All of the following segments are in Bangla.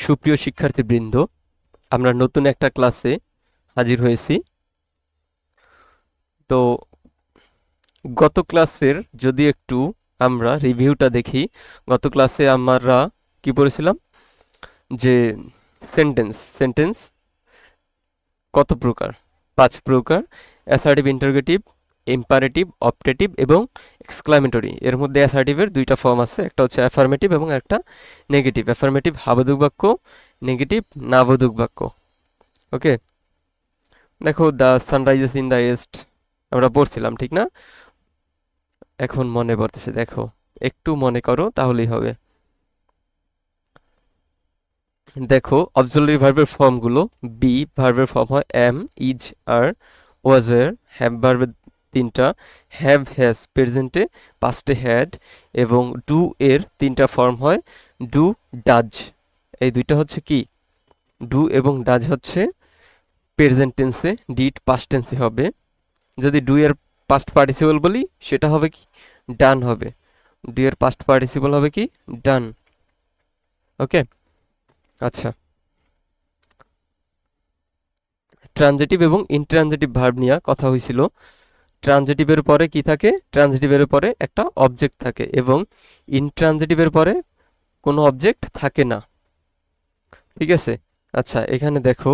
সুপ্রিয় শিক্ষার্থীবৃন্দ, আমরা নতুন একটা ক্লাসে হাজির হয়েছি। তো গত ক্লাসের যদি একটু আমরা রিভিউটা দেখি, গত ক্লাসে আমরা কি পড়েছিলাম যে সেন্টেন্স কত প্রকার? 5 প্রকার। অ্যাসার্টিভ, ইন্টারোগেটিভ, ইম্পারেটিভ, অপটেটিভ এবং এক্সক্লামেটরি। এর মধ্যে অ্যাসার্টিভের দুইটা ফর্ম আছে, একটা হচ্ছে অ্যাফার্মেটিভ এবং একটা নেগেটিভ। অ্যাফার্মেটিভ হাবোধক বাক্য, নেগেটিভ নাবোধক বাক্য। ওকে, দেখো দ্য সানরাইজেস ইন দ্য ইস্ট আমরা পড়ছিলাম, ঠিক না? এখন মনে পড়তেছে, দেখো একটু মনে করো তাহলেই হবে। দেখো অক্সিলারি ভার্বের ফর্মগুলো, বি ভার্বের ফর্ম হয় am, is, are, was, were. Have ভার্বের তিনটা, হ্যাভ, হ্যাজ প্রেজেন্টে, পাস্টে হ্যাড, এবং ডু এর তিনটা ফর্ম হয় ডু, ডাজ। এই দুইটা হচ্ছে কি, ডু এবং ডাজ হচ্ছে প্রেজেন্ট টেন্সে, ডিড পাস্ট টেন্সে হবে। যদি ডু এর পাস্ট পার্টিসিপল বলি সেটা হবে কি, ডান হবে। ডু এর পাস্ট পার্টিসিপল হবে কি, ডান। ওকে, আচ্ছা, ট্রানজিটিভ এবং ইনট্রানজিটিভ ভার্ব নিয়ে কথা হয়েছিল। ট্রানজিটিভের পরে কি থাকে? ট্রানজিটিভের পরে একটা অবজেক্ট থাকে এবং ইনট্রানজিটিভের পরে কোনো অবজেক্ট থাকে না, ঠিক আছে? আচ্ছা, এখানে দেখো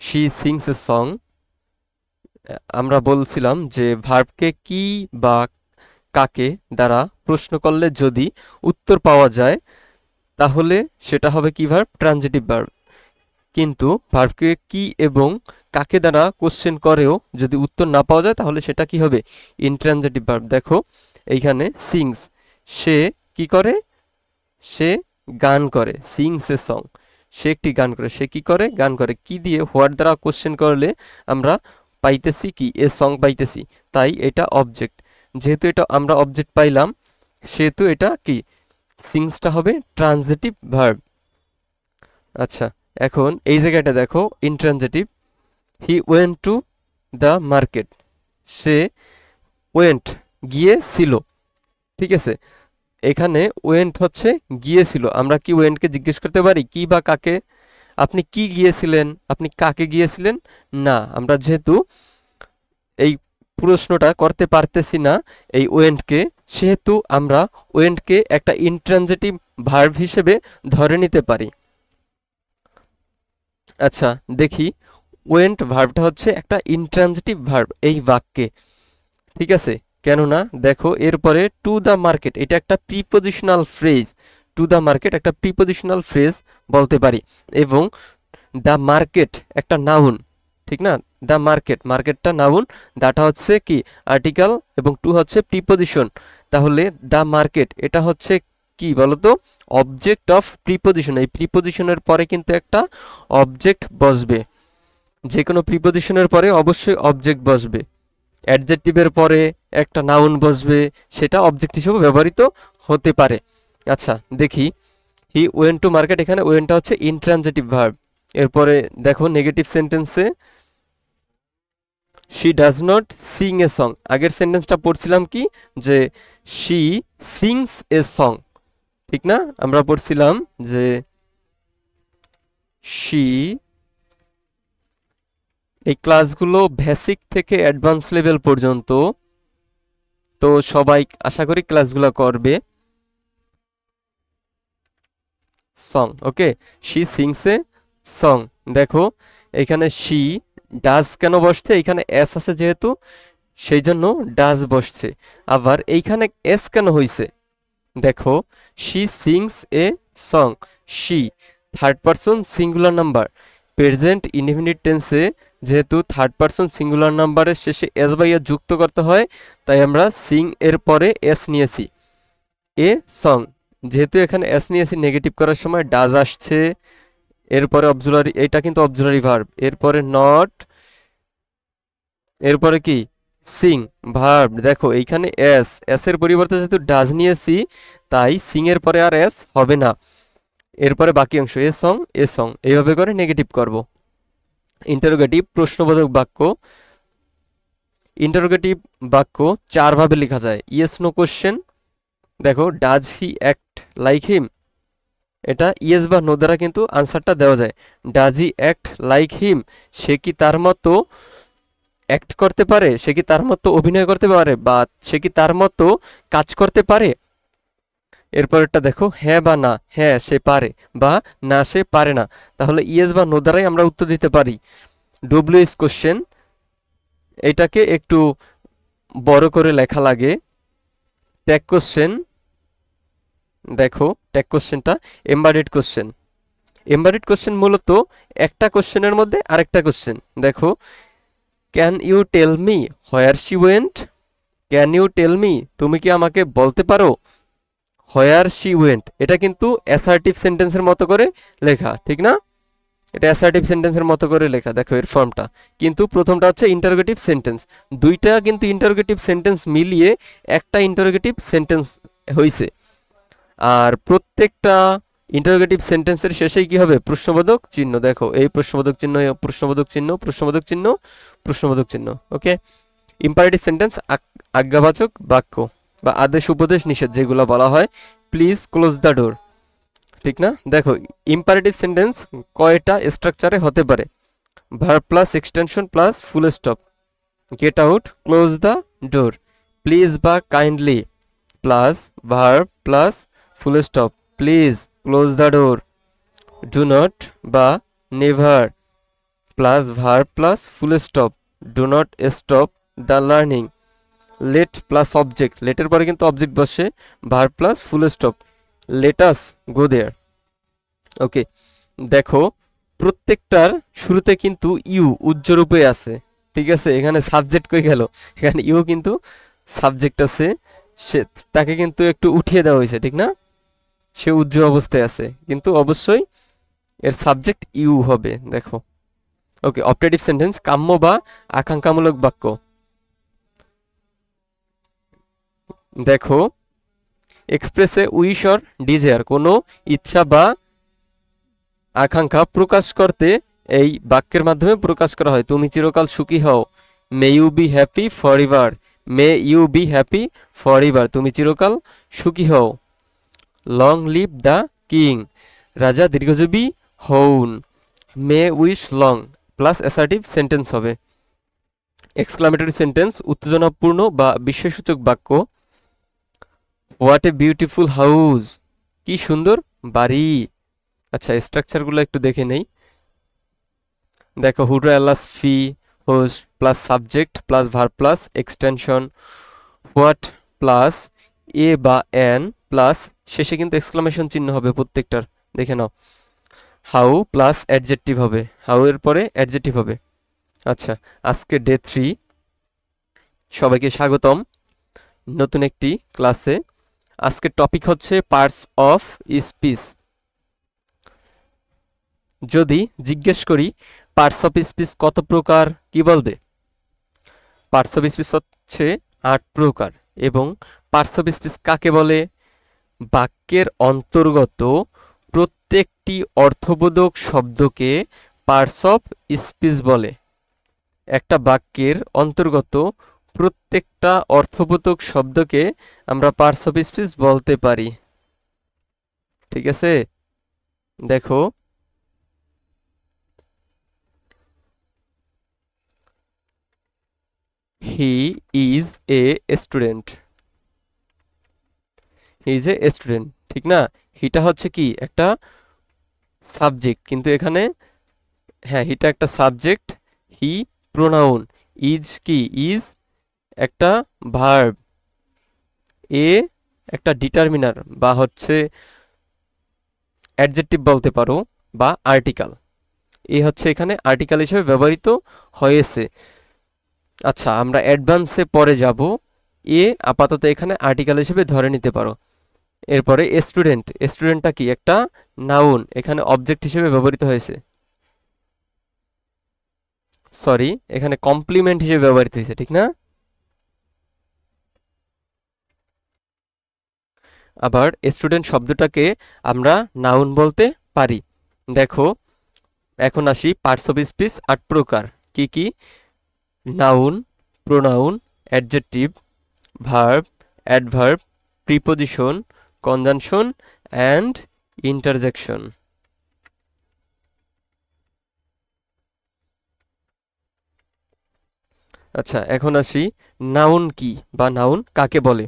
শি সিংস এ সং। আমরা বলছিলাম যে ভার্বকে কি বা কাকে দ্বারা প্রশ্ন করলে যদি উত্তর পাওয়া যায় তাহলে সেটা হবে কি ভার্ব? Transitive verb. কিন্তু ভার্বকে কি এবং কাকে দ্বারা কোশ্চেন করেও যদি উত্তর না পাওয়া যায় তাহলে সেটা কি হবে? Intransitive verb. দেখো এইখানে সিংস, সে কি করে? সে গান করে। সিংস এ সং, সে একটি গান করে। সে কি করে? গান করে। কি দিয়ে? হোয়াট দ্বারা কোশ্চেন করলে আমরা পাইতেছি কি? এ সং পাইতেছি, তাই এটা অবজেক্ট। যেহেতু এটা আমরা অবজেক্ট পাইলাম সেহেতু এটা কি, সিংসটা হবে ট্রানজিটিভ ভার্ব। আচ্ছা, এখন এই জায়গাটা দেখো intransitive. He went to the market, say went গিয়েছিল, ঠিক আছে? এখানে ওয়েন্ট হচ্ছে গিয়েছিল। আমরা কি ওয়েন্টকে জিজ্ঞেস করতে পারি কি বা কাকে? আপনি কি গিয়েছিলেন, আপনি কাকে গিয়েছিলেন? না, আমরা যেহেতু এই প্রশ্নটা করতে পারতেছি না এই ওয়েন্টকে, সেহেতু আমরা ওয়েন্টকে একটা ইনট্রানজিটিভ ভার্ব হিসেবে ধরে নিতে পারি। আচ্ছা, দেখি ওয়েন্ট ভার্বটা হচ্ছে একটা ইনট্রানজিটিভ ভার্ব এই বাক্যে, ঠিক আছে? কেননা দেখো এরপরে টু দ্য মার্কেট, এটা একটা prepositional phrase. To the market একটা প্রিপোজিশনাল ফ্রেজ বলতে পারি। এবং দ্য মার্কেট একটা নাউন, ঠিক না? দ্য মার্কেট, মার্কেটটা নাউন, দাটা হচ্ছে কি আর্টিকেল এবং টু হচ্ছে প্রিপোজিশন। তাহলে দ্য মার্কেট এটা হচ্ছে কি বলতো? Object of preposition. এই প্রিপোজিশনের পরে কিন্তু একটা অবজেক্ট বসবে। যে কোনো প্রিপোজিশনের পরে অবশ্যই অবজেক্ট বসবে। অ্যাডজেক্টিভের পরে একটা নাউন বসবে, সেটা অবজেক্ট হিসেবে ব্যবহৃত হতে পারে। আচ্ছা, দেখি হি ওয়েন্ট টু মার্কেট, এখানে ওয়েন্টটা হচ্ছে ইনট্রানজিটিভ ভার্ব। এরপরে দেখো নেগেটিভ সেন্টেন্সে she does not sing a song. আগের সেন্টেন্সটা পড়ছিলাম কি, যে শি সিংস এ সং, ঠিক না? আমরা পড়ছিলাম যে শি, এই ক্লাসগুলো বেসিক থেকে অ্যাডভান্স লেভেল পর্যন্ত, তো সবাই আশা করি ক্লাসগুলো করবে। Song, okay, she sings a song. দেখো এখানে শি ডাজ কেন বসছে? এখানে এস আছে যেহেতু সেই জন্য ডাজ বসছে। আবার এইখানে এস কেন হইছে? দেখো she sings a song, she third person singular number, present indefinite টেন্সে যেহেতু থার্ড পারসন সিঙ্গুলার নাম্বারের শেষে এস বা ইয়া যুক্ত করতে হয়, তাই আমরা সিং এর পরে এস নিয়েছি। এ সং, যেহেতু এখানে এস নিয়েছি নেগেটিভ করার সময় ডাজ আসছে। এরপরে অবজুলারি, এটা কিন্তু অবজুলারি ভার্ব। এরপরে নট, এরপরে কি সিং ভার্ব। দেখো এইখানে এস, এস এর পরিবর্তে যেহেতু ডাজ নিয়েছি তাই সিং এর পরে আর এস হবে না। এরপরে বাকি অংশ এ সং, এ সং, এইভাবে করে নেগেটিভ করব। ইন্টারোগেটিভ প্রশ্নবোধক বাক্য। ইন্টারোগেটিভ বাক্য 4 ভাবে লেখা যায়। Yes no question. দেখো does he act like him, এটা ইয়েস বা নো দ্বারা কিন্তু আনসারটা দেওয়া যায়। Does he act like him, সে কি তার মতো অ্যাক্ট করতে পারে, সে কি তার মতো অভিনয় করতে পারে, বা সে কি তার মতো কাজ করতে পারে। এরপরেরটা দেখো, হ্যাঁ বা না, হ্যাঁ সে পারে, বা না সে পারে না। তাহলে ইয়েস বা নো দ্বারাই আমরা উত্তর দিতে পারি। ডব্লিউএস কোশ্চেন, এটাকে একটু বড় করে লেখা লাগে। ট্যাগ কোশ্চেন, দেখো ট্যাগ কোশ্চেনটা এমবেডেড কোশ্চেন। এমবেডেড কোশ্চেন মূলত একটা কোশ্চেনের মধ্যে আরেকটা কোশ্চেন। দেখো, can you tell me where she went, can you tell me, তুমি কি আমাকে বলতে পারো হোয়ার শি ওয়েন্ট। এটা কিন্তু অ্যাসার্টিভ সেন্টেন্সের মতো করে লেখা, ঠিক না? এটা অ্যাসার্টিভ সেন্টেন্সের মতো করে লেখা, দেখো এর ফর্মটা। কিন্তু প্রথমটা হচ্ছে ইন্টারোগেটিভ সেন্টেন্স, দুইটা কিন্তু ইন্টারোগেটিভ সেন্টেন্স মিলিয়ে একটা ইন্টারোগেটিভ সেন্টেন্স হয়েছে। আর প্রত্যেকটা ইন্টারোগেটিভ সেন্টেন্সের শেষেই কি হবে? প্রশ্নবোধক চিহ্ন। দেখো এই প্রশ্নবোধক চিহ্ন, প্রশ্নবোধক চিহ্ন, প্রশ্নবোধক চিহ্ন, প্রশ্নবোধক চিহ্ন। ওকে, ইম্পারেটিভ সেন্টেন্স আজ্ঞাবাচক বাক্য বা আদেশ উপদেশ নিষেধ যেগুলো বলা হয়। প্লিজ ক্লোজ দ্য ডোর, ঠিক না? দেখো ইম্পারেটিভ সেন্টেন্স কয়টা স্ট্রাকচারে হতে পারে? Verb plus extension plus full stop. Get out, close the door, please বা kindly plus verb plus full stop, please close the door. Do not বা never plus verb plus full stop, do not stop the learning. Let plus object, লেটের পরে কিন্তু অবজেক্ট বসে, verb plus full stop, let us go there. Okay, দেখো প্রত্যেকটার শুরুতে কিন্তু ইউ উজ্জ্বরূপে আছে, ঠিক আছে? এখানে সাবজেক্ট কই গেল? এখানে ইউ কিন্তু সাবজেক্ট আছে, সে তাকে কিন্তু একটু উঠিয়ে দেওয়া হয়েছে, ঠিক না? সে উজ্জ্বল অবস্থায় আছে, কিন্তু অবশ্যই এর সাবজেক্ট ইউ হবে। দেখো, ওকে, অপটেটিভ সেন্টেন্স কাম্য বা আকাঙ্ক্ষামূলক বাক্য। দেখো, এক্সপ্রেসে উইশ অর ডিজায়ার, কোনো ইচ্ছা বা আকাঙ্ক্ষা প্রকাশ করতে এই বাক্যের মাধ্যমে প্রকাশ করা হয়। তুমি চিরকাল সুখী হও, may you be happy forever, may you be happy forever, তুমি চিরকাল সুখী হও। লং লিভ দ্য কিং, রাজা দীর্ঘজীবী হউন, may wish long plus assertive sentence হবে। এক্সক্লামেটরি সেন্টেন্স উত্তেজনাপূর্ণ বা বিস্ময়সূচক বাক্য। হোয়াট এ বিউটিফুল হাউস, কি সুন্দর বাড়ি। আচ্ছা, স্ট্রাকচারগুলো একটু দেখে নেই। দেখো, hurrah alas fie hush plus subject plus verb plus extension, what plus a বা এন প্লাস শেষে কিন্তু এক্সক্লামেশন চিহ্ন হবে প্রত্যেকটার, দেখে নাও। হাউ প্লাস অ্যাডজেক্টিভ হবে, হাউ এর পরে অ্যাডজেক্টিভ হবে। আচ্ছা, আজকে ডে 3, সবাইকে স্বাগতম নতুন একটি ক্লাসে। আজকের টপিক হচ্ছে পার্টস অফ স্পিচ। যদি জিজ্ঞেস করি পার্টস অফ স্পিচ কত প্রকার, কি বলবে? পার্টস অফ স্পিচ হচ্ছে 8 প্রকার। এবং পার্টস অফ স্পিচ কাকে বলে? বাক্যের অন্তর্গত প্রত্যেকটি অর্থবোধক শব্দকে পার্টস অফ স্পিচ বলে। একটা বাক্যের অন্তর্গত প্রত্যেকটা অর্থবোধক শব্দকে আমরা পার্টস অফ স্পিচ বলতে পারি, ঠিক আছে? দেখো, he is a student, he is a student, ঠিক না? হিটা হচ্ছে কি একটা সাবজেক্ট, কিন্তু এখানে হ্যাঁ হিটা একটা সাবজেক্ট, হি প্রোনাউন, ইজ কি ইজ একটা ভার্ব, এ একটা ডিটারমিনার বা হচ্ছে অ্যাডজেক্টিভ বলতে পারো বা আর্টিকেল। এ হচ্ছে এখানে আর্টিকেল হিসেবে ব্যবহৃত হয়েছে। আচ্ছা, আমরা অ্যাডভান্সে পরে যাব, এ আপাতত এখানে আর্টিকেল হিসেবে ধরে নিতে পারো। এরপরে স্টুডেন্ট, স্টুডেন্টটা কি একটা নাউন, এখানে অবজেক্ট হিসেবে ব্যবহৃত হয়েছে, সরি এখানে কমপ্লিমেন্ট হিসেবে ব্যবহৃত হয়েছে, ঠিক না? আবার স্টুডেন্ট শব্দটাকে আমরা নাউন বলতে পারি। দেখো, এখন আসি পার্টস অফ স্পিচ 8 প্রকার। কি কি? Noun, pronoun, adjective, verb, adverb, preposition, conjunction and interjection. আচ্ছা, এখন আসি নাউন কি বা নাউন কাকে বলে।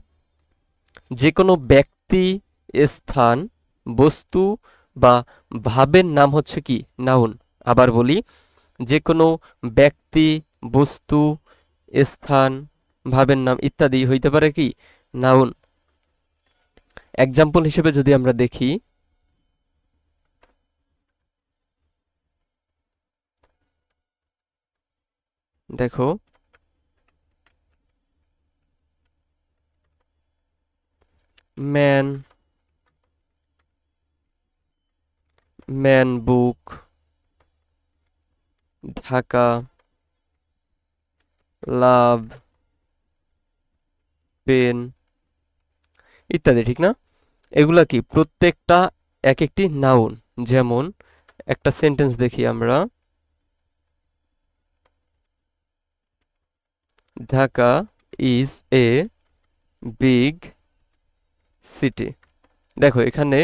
যে কোনো ব্যক্তি, স্থান, বস্তু বা ভাবের নাম হচ্ছে কি নাউন। আবার বলি, যে কোনো ব্যক্তি, বস্তু, স্থান, ভাবের নাম ইত্যাদি হইতে পারে কি নাউন। এক্সাম্পল হিসেবে যদি আমরা দেখি, দেখো ম্যান, ম্যান বুক, ঢাকা, লাভ, পেন ইত্যাদি, ঠিক না? এগুলা কি প্রত্যেকটা এক একটি নাউন। যেমন একটা সেন্টেন্স দেখি আমরা, Dhaka is a big city. দেখো এখানে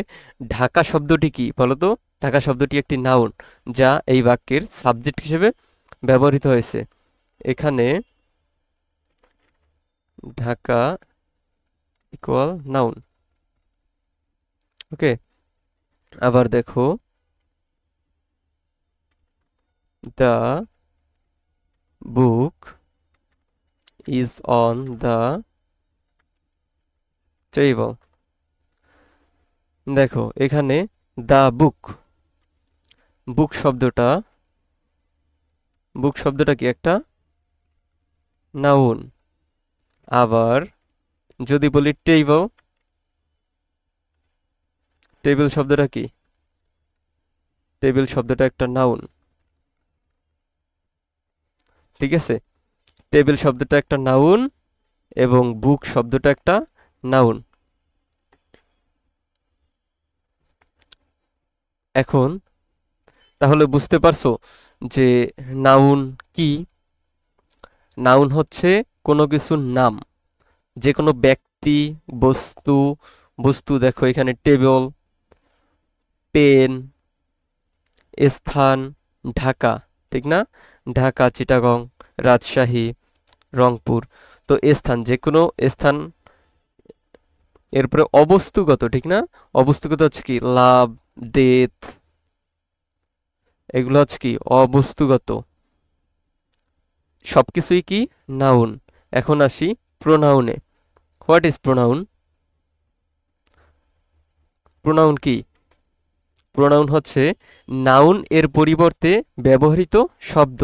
ঢাকা শব্দটি কি বলতো? ঢাকা শব্দটি একটি নাউন যা এই বাক্যের সাবজেক্ট হিসেবে ব্যবহৃত হয়েছে। এখানে ঢাকা ইকুয়াল নাউন। ওকে, আবার দেখো the book is on the table. দেখো এখানে দ্য বুক, বুক শব্দটা, বুক শব্দটা কি একটা নাউন। আবার যদি বলি টেবল, টেবিল শব্দটা কি? টেবিল শব্দটা একটা নাউন। ঠিক আছে, টেবিল শব্দটা একটা নাউন এবং বুক শব্দটা একটা নাউন। এখন তাহলে বুঝতে পারছো যে নাউন কি? নাউন হচ্ছে কোনো কিছুর নাম। যে কোনো ব্যক্তি, বস্তু, বস্তু দেখো এখানে টেবিল, পেন, স্থান, ঢাকা, ঠিক না? ঢাকা, চিটাগং, রাজশাহী, রংপুর। তো স্থান, যে কোনো স্থান। এরপরে অবস্তুগত, ঠিক না? অবস্তুগত হচ্ছে কি লাভ, ডেথ, এগুলো হচ্ছে কি অবস্তুগত। সবকিছুই কি নাউন। এখন আসি প্রোনাউনে। What is pronoun? প্রোনাউন কি? প্রোনাউন হচ্ছে নাউন এর পরিবর্তে ব্যবহৃত শব্দ।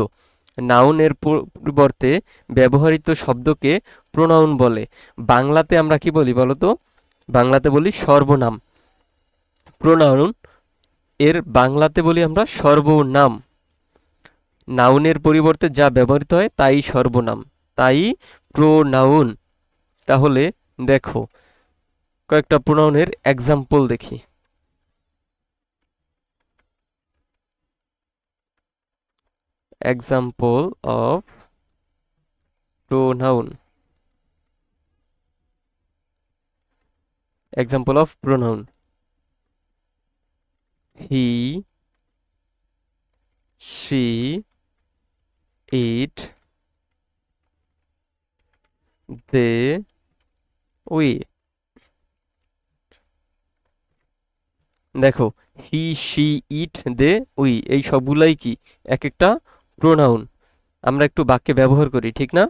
নাউন এর পরিবর্তে ব্যবহৃত শব্দকে প্রোনাউন বলে। বাংলাতে আমরা কি বলি বলতো? বাংলাতে বলি সর্বনাম। প্রোনাউন এর বাংলাতে বলি আমরা সর্বনাম। নাউনের পরিবর্তে যা ব্যবহৃত হয় তাই সর্বনাম, তাই প্রোনাউন। তাহলে দেখো কয়েকটা প্রোনাউনের এক্সাম্পল দেখি। Example of pronoun. Example of pronoun: he, she, it, they, we. দেখো he, she, it, they, we এই সবগুলাই কি এক একটা প্রোনাউন। আমরা একটু বাক্যে ব্যবহার করি, ঠিক না?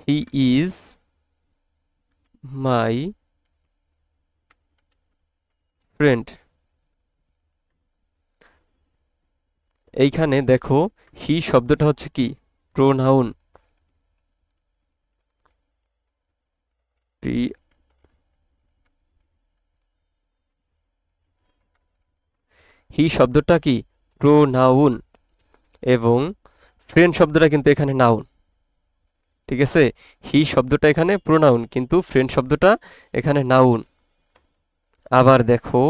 He is my friend. এইখানে দেখো হি শব্দটা হচ্ছে কি প্রোনাউন। হি শব্দটা কি প্রোনাউন এবং ফ্রেন্ড শব্দটা কিন্তু এখানে নাউন। ঠিক আছে, হি শব্দটা এখানে প্রোনাউন কিন্তু ফ্রেন্ড শব্দটা এখানে নাউন। আবার দেখো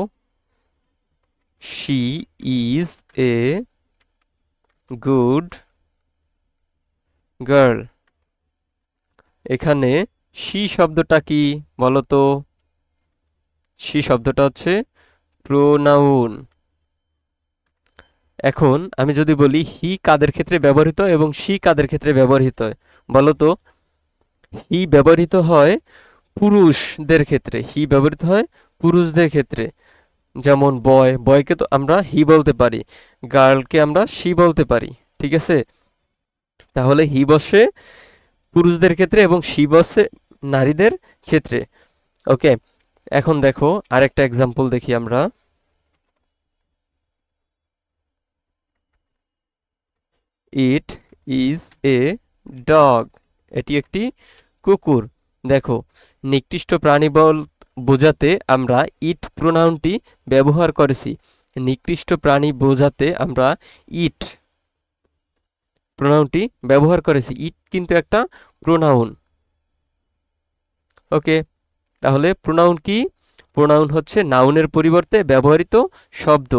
she is a good girl. এখানে শি শব্দটা কি বলতো? শি শব্দটা হচ্ছে প্রোনাউন। এখন আমি যদি বলি হি কাদের ক্ষেত্রে ব্যবহৃত এবং শি কাদের ক্ষেত্রে ব্যবহৃত হয়, বলো তো। হি ব্যবহৃত হয় পুরুষদের ক্ষেত্রে, হি ব্যবহৃত হয় পুরুষদের ক্ষেত্রে। যেমন বয়, বয়কে তো আমরা হি বলতে পারি, গার্লকে আমরা শি বলতে পারি, ঠিক আছে। তাহলে হি বসে পুরুষদের ক্ষেত্রে এবং শি বসে নারীদের ক্ষেত্রে। ওকে, এখন দেখো আরেকটা এক্সাম্পল দেখি আমরা। ইট ইজ এ ডগ, এটি একটি কুকুর। দেখো, নিকৃষ্ট প্রাণী বোঝাতে আমরা ইট প্রোনাউনটি ব্যবহার করেছি। নিকৃষ্ট প্রাণী বোঝাতে আমরা ইট প্রোনাউনটি ব্যবহার করেছি। ইট কিন্তু একটা প্রোনাউন। ওকে, তাহলে প্রোনাউন কি? প্রোনাউন হচ্ছে নাউনের পরিবর্তে ব্যবহৃত শব্দ।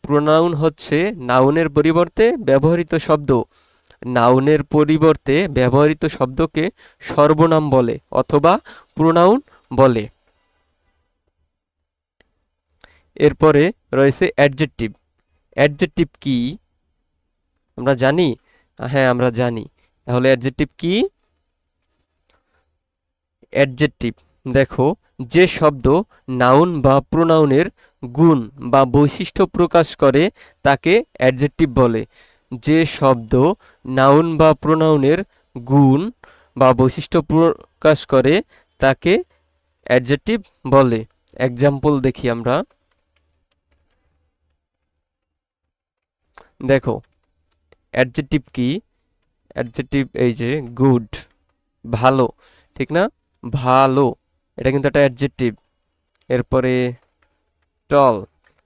প্রোনাউন হচ্ছে নাউনের পরিবর্তে ব্যবহৃত শব্দ। নাউনের পরিবর্তে ব্যবহৃত শব্দকে সর্বনাম বলে অথবা প্রোনাউন বলে। এরপরে রয়েছে অ্যাডজেক্টিভ। অ্যাডজেক্টিভ কি আমরা জানি? হ্যাঁ, আমরা জানি। তাহলে অ্যাডজেক্টিভ কি? অ্যাডজেক্টিভ, দেখো, যে শব্দ নাউন বা প্রোনাউনের গুণ বা বৈশিষ্ট্য প্রকাশ করে তাকে অ্যাডজেক্টিভ বলে। যে শব্দ নাউন বা প্রোনাউনের গুণ বা বৈশিষ্ট্য প্রকাশ করে তাকে অ্যাডজেক্টিভ বলে। এক্সাম্পল দেখি আমরা। দেখো, অ্যাডজেক্টিভ কি? অ্যাডজেক্টিভ এই যে গুড, ভালো, ঠিক না? ভালো, এটা কিন্তু একটা অ্যাডজেক্টিভ। এরপরে টল,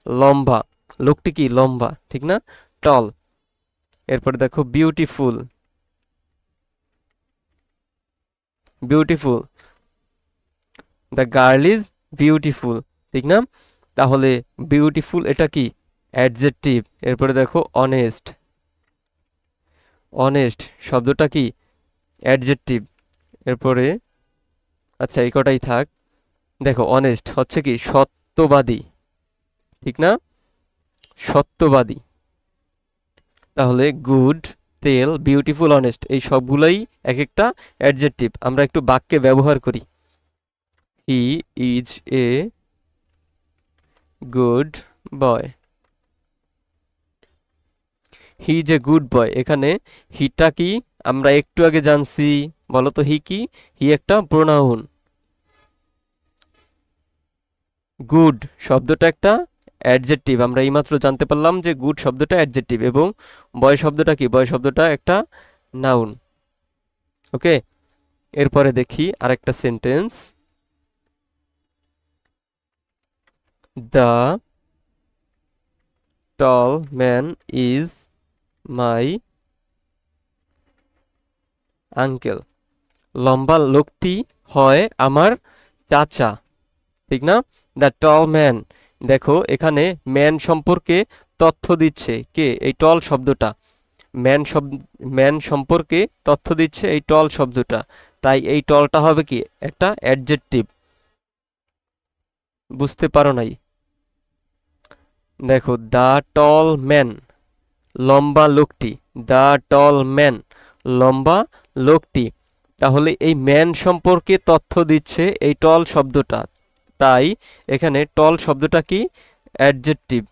লম্বা, লোকটি কি লম্বা, ঠিক না? টল। এরপরে দেখো beautiful, beautiful, the girl is beautiful, ঠিক না? তাহলে বিউটিফুল এটা কি? অ্যাডজেক্টিভ। এরপরে দেখো অনেস্ট, অনেস্ট শব্দটা কি? অ্যাডজেক্টিভ। এরপরে আচ্ছা, এই কটাই থাক। দেখো, অনেস্ট হচ্ছে কি? সত্যবাদী, ঠিক না? সত্যবাদী। তাহলে গুড, তেল, বিউটিফুল, অনেস্ট এই সবগুলোই এক একটা অ্যাডজেক্টিভ। আমরা একটু বাক্যে ব্যবহার করি। He is a good boy. He is a good boy, এখানে হিটা কি আমরা একটু আগে জানছি, বলো তো হি কি? হি একটা প্রোনাউন। গুড শব্দটা একটা অ্যাডজেক্টিভ। আমরা এইমাত্র জানতে পারলাম যে গুড শব্দটা অ্যাডজেক্টিভ এবং বয় শব্দটা কি? বয় শব্দটা একটা নাউন। ওকে, এরপরে দেখি আরেকটা sentence. The tall man is my uncle. লম্বা লোকটি হয় আমার চাচা, ঠিক না? দ্য টল ম্যান, দেখো এখানে ম্যান সম্পর্কে তথ্য দিচ্ছে কে? এই টল শব্দটা। ম্যান সম্পর্কে তথ্য দিচ্ছে এই টল শব্দটা, তাই এই টলটা হবে কি? একটা অ্যাডজেক্টিভ। বুঝতে পারো নাই? দেখো, দ্য টল ম্যান, লম্বা লোকটি, দ্য টল ম্যান, লম্বা লোকটি। তাহলে এই ম্যান সম্পর্কে তথ্য দিচ্ছে এই টল শব্দটা, তাই এখানে টল শব্দটা কি? অ্যাডজেক্টিভ।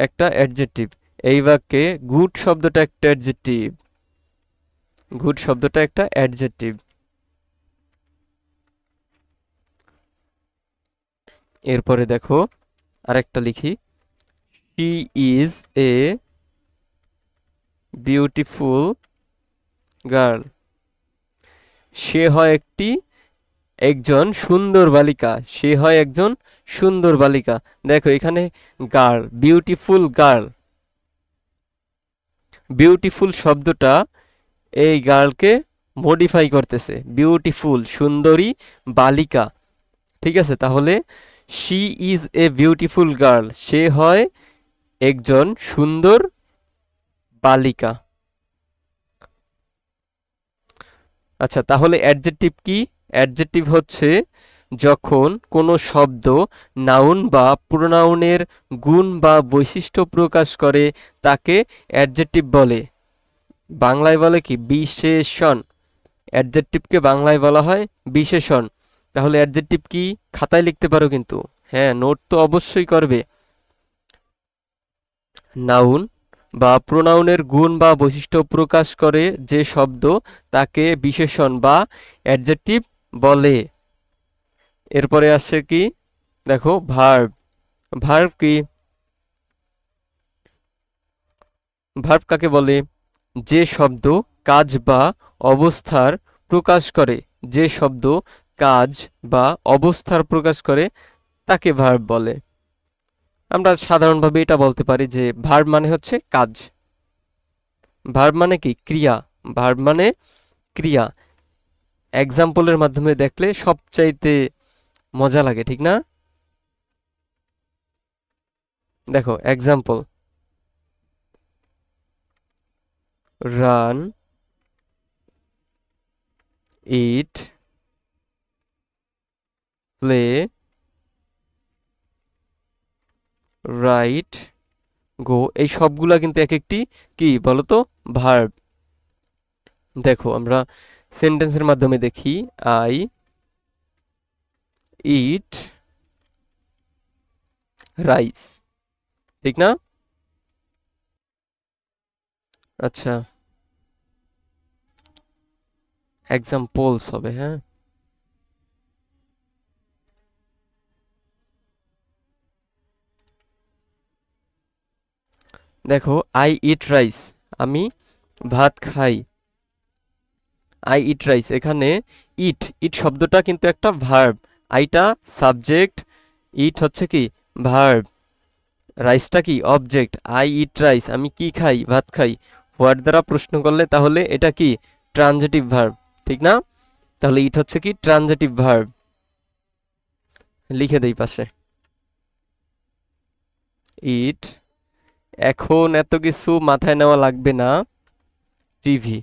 একটা অ্যাডজেক্টিভ। এই বাক্যে গুড শব্দটা একটা অ্যাডজেক্টিভ। গুড শব্দটা একটা অ্যাডজেক্টিভ। এরপরে দেখো আরেকটা লিখি। She is a beautiful girl. সে হয় একজন সুন্দর বালিকা। সে হয় একজন সুন্দর বালিকা। দেখো এখানে গার্ল, বিউটিফুল গার্ল, বিউটিফুল শব্দটা এই গার্লকে মডিফাই করতেছে। বিউটিফুল সুন্দরী বালিকা, ঠিক আছে? তাহলে she is a beautiful girl, সে হয় একজন সুন্দর বালিকা। আচ্ছা, তাহলে অ্যাডজেক্টিভ কি? অ্যাডজেক্টিভ হচ্ছে যখন কোনো শব্দ নাউন বা প্রোনাউনের গুণ বা বৈশিষ্ট্য প্রকাশ করে তাকে অ্যাডজেক্টিভ বলে। বাংলায় বলে কি? বিশেষণ। অ্যাডজেক্টিভকে বাংলায় বলা হয় বিশেষণ। তাহলে অ্যাডজেক্টিভ কি? খাতায় লিখতে পারো কিন্তু। হ্যাঁ, নোট তো অবশ্যই করবে। নাউন বা প্রোনাউনের গুণ বা বৈশিষ্ট্য প্রকাশ করে যে শব্দ তাকে বিশেষণ বা অ্যাডজেক্টিভ বলে। এরপরে আসে কি? দেখো, ভার্ব। ভার্ব কি? ভার্ব কাকে বলে? যে শব্দ কাজ বা অবস্থার প্রকাশ করে, যে শব্দ কাজ বা অবস্থার প্রকাশ করে তাকে ভার্ব বলে। আমরা সাধারণভাবে এটা বলতে পারি যে ভার্ব মানে হচ্ছে কাজ। ভার্ব মানে কি? ক্রিয়া। ভার্ব মানে ক্রিয়া। এক্সাম্পলের মাধ্যমে দেখলে সবচাইতে মজা লাগে, ঠিক না? দেখো এক্সাম্পল: রান, ইট, প্লে, রাইট, গো। এই সবগুলা কিন্তু এক একটি কি বলতো? ভার্ব। দেখো আমরা সেন্টেন্সের মাধ্যমে দেখি। আই ইট রাইস, ঠিক না? আচ্ছা, এক্সাম্পলস হবে। হ্যাঁ, দেখো, আই ইট রাইস, আমি ভাত খাই। আই ইট রাইস, এখানে ইট ইট শব্দটা কিন্তু একটা ভার্ব। আইটা সাবজেক্ট, ইট হচ্ছে কি? ভার্ব। রাইসটা কি? অবজেক্ট। আই ইট রাইস, আমি কি খাই? ভাত খাই। হোয়াট দ্বারা প্রশ্ন করলে তাহলে এটা কি? ট্রানজিটিভ ভার্ব, ঠিক না? তাহলে ইট হচ্ছে কি? Transitive verb. লিখে দেই পাশে, ইট। এখন এত কিছু মাথায় নেওয়া লাগবে না। টিভি,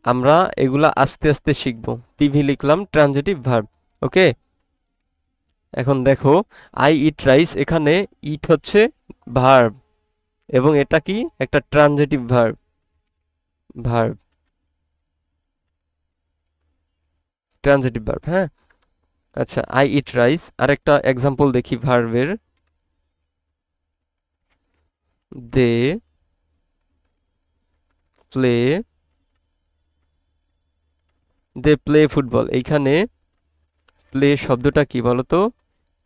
আমরা এগুলা আস্তে আস্তে শিখবো। টিভি লিখলাম, ট্রানজিটিভ ভার্ব। ওকে, এখন দেখো, আই ইট রাইস, এখানে ইট হচ্ছে ভার্ব এবং এটা কি? একটা transitive verb. Verb, transitive verb. হ্যাঁ, আচ্ছা, আই ইট রাইস। আরেকটা এক্সাম্পল দেখি ভার্বের। They play, they play football. এইখানে প্লে শব্দটা কি বলতো?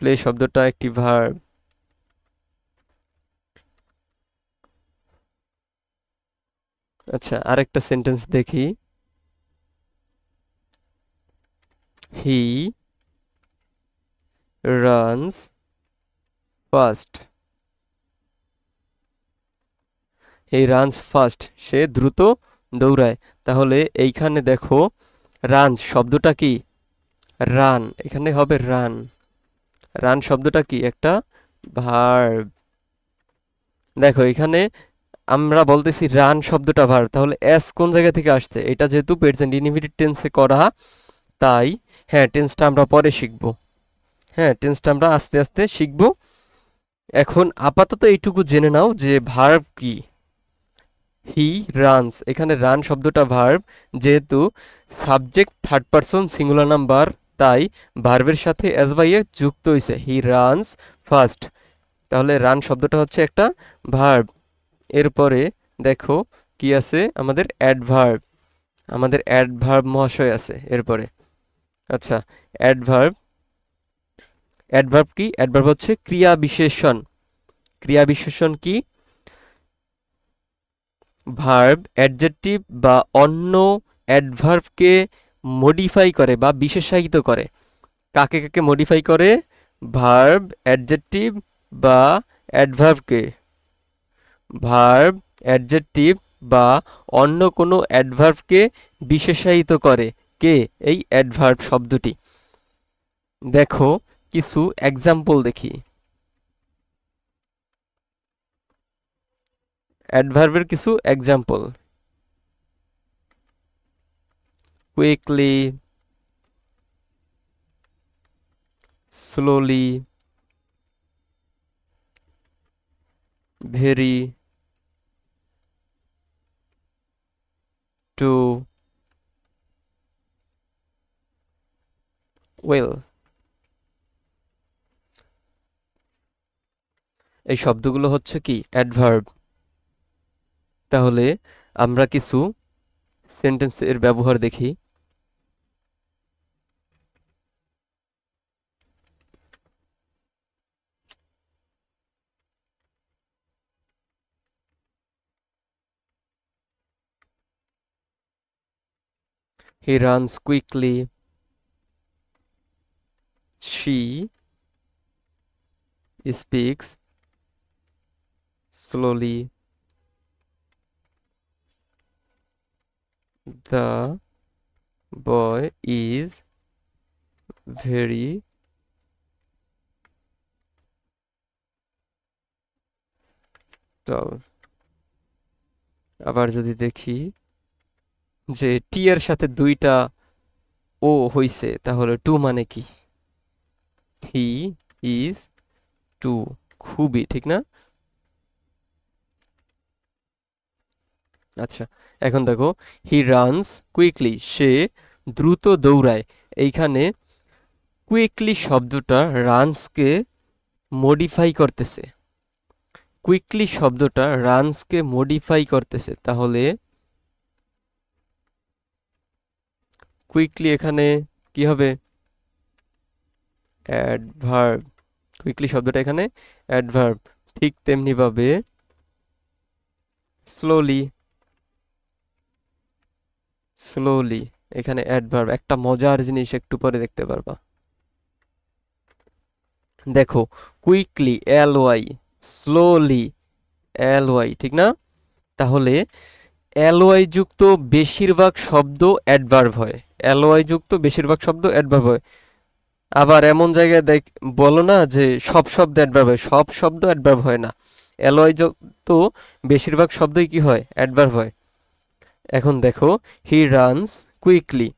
প্লে শব্দটা একটি ভার্ব। আচ্ছা, আরেকটা সেন্টেন্স দেখি। He runs fast, he runs fast, সে দ্রুত দৌড়ায়। তাহলে এইখানে দেখো, রানস শব্দটা কি? রান, এখানে হবে রান। রান শব্দটা কি? একটা ভার্ব। দেখো এখানে আমরা বলতেছি রান শব্দটা ভার্ব, তাহলে এস কোন জায়গা থেকে আসছে? এটা যেহেতু প্রেজেন্ট ইনডিফিনিট টেন্সে করা, তাই হ্যাঁ টেন্সটা আমরা পরে শিখব। হ্যাঁ, টেন্সটা আমরা আস্তে আস্তে শিখব। এখন আপাতত এইটুকু জেনে নাও যে ভার্ব কি। হি রানস, এখানে রান শব্দটা ভার্ব। যেহেতু subject third person singular number, তাই ভার্বের সাথে এস বাই এ যুক্ত হয়েছে, হি রানস ফার্স্ট। তাহলে রান শব্দটা হচ্ছে একটা ভার্ব। এরপরে দেখো কি আছে? আমাদের অ্যাডভার্ব। আমাদের অ্যাডভার্ব মহাশয় আছে এরপরে। আচ্ছা, অ্যাডভার্ব। অ্যাডভার্ব কি? অ্যাডভার্ব হচ্ছে ক্রিয়া বিশেষণ। ক্রিয়া বিশেষণ কি? ভার্ব অ্যাডজেক্টিভ বা অন্য অ্যাডভার্বকে মডিফাই করে বা বিশেষায়িত করে। কাকে কাকে মডিফাই করে? ভার্ব, অ্যাডজেক্টিভ বা অ্যাডভার্বকে। ভার্ব, অ্যাডজেক্টিভ বা অন্য কোনো অ্যাডভার্বকে বিশেষায়িত করে। কে? এই অ্যাডভার্ব শব্দটি। দেখো কিছু এক্সাম্পল দেখি। অ্যাডভার্বের কিছু example: quickly, slowly, very, too, well. এই শব্দগুলো হচ্ছে কি অ্যাডভার্ব। তাহলে আমরা কিছু সেন্টেন্সের ব্যবহার দেখি। He runs quickly. She speaks slowly. The boy is very tall. আবার যদি দেখি যে টি এর সাথে দুইটা ও হইছে, তাহলে টু মানে কি? হি ইজ টু, খুবই, ঠিক না? আচ্ছা, এখন দেখো, হি রানস কুইকলি, সে দ্রুত দৌড়ায়। এইখানে কুইকলি শব্দটা রানসকে মডিফাই করতেছে। কুইকলি শব্দটা রানসকে মডিফাই করতেছে। তাহলে কুইকলি এখানে কি হবে? অ্যাডভার্ব। কুইকলি শব্দটা এখানে অ্যাডভার্ব। ঠিক তেমনিভাবে স্লোলি, স্লোলি এখানে অ্যাডভার্ব। একটা মজার জিনিস একটু পরে দেখতে পারবা। দেখো, quickly L Y, slowly L Y, ঠিক না? তাহলে এল ওয়াই যুক্ত বেশিরভাগ শব্দ অ্যাডভার্ব হয়। এল ওয়াই যুক্ত বেশিরভাগ শব্দ অ্যাডভার্ব হয়। আবার এমন জায়গায় বলো না যে সব শব্দ অ্যাডভার্ব হয়, সব শব্দ অ্যাডভার্ব হয় না। এল ওয়াই যুক্ত বেশিরভাগ শব্দই কি হয়? অ্যাডভার্ব হয়। এখন দেখো, হি রানস কুইকলি,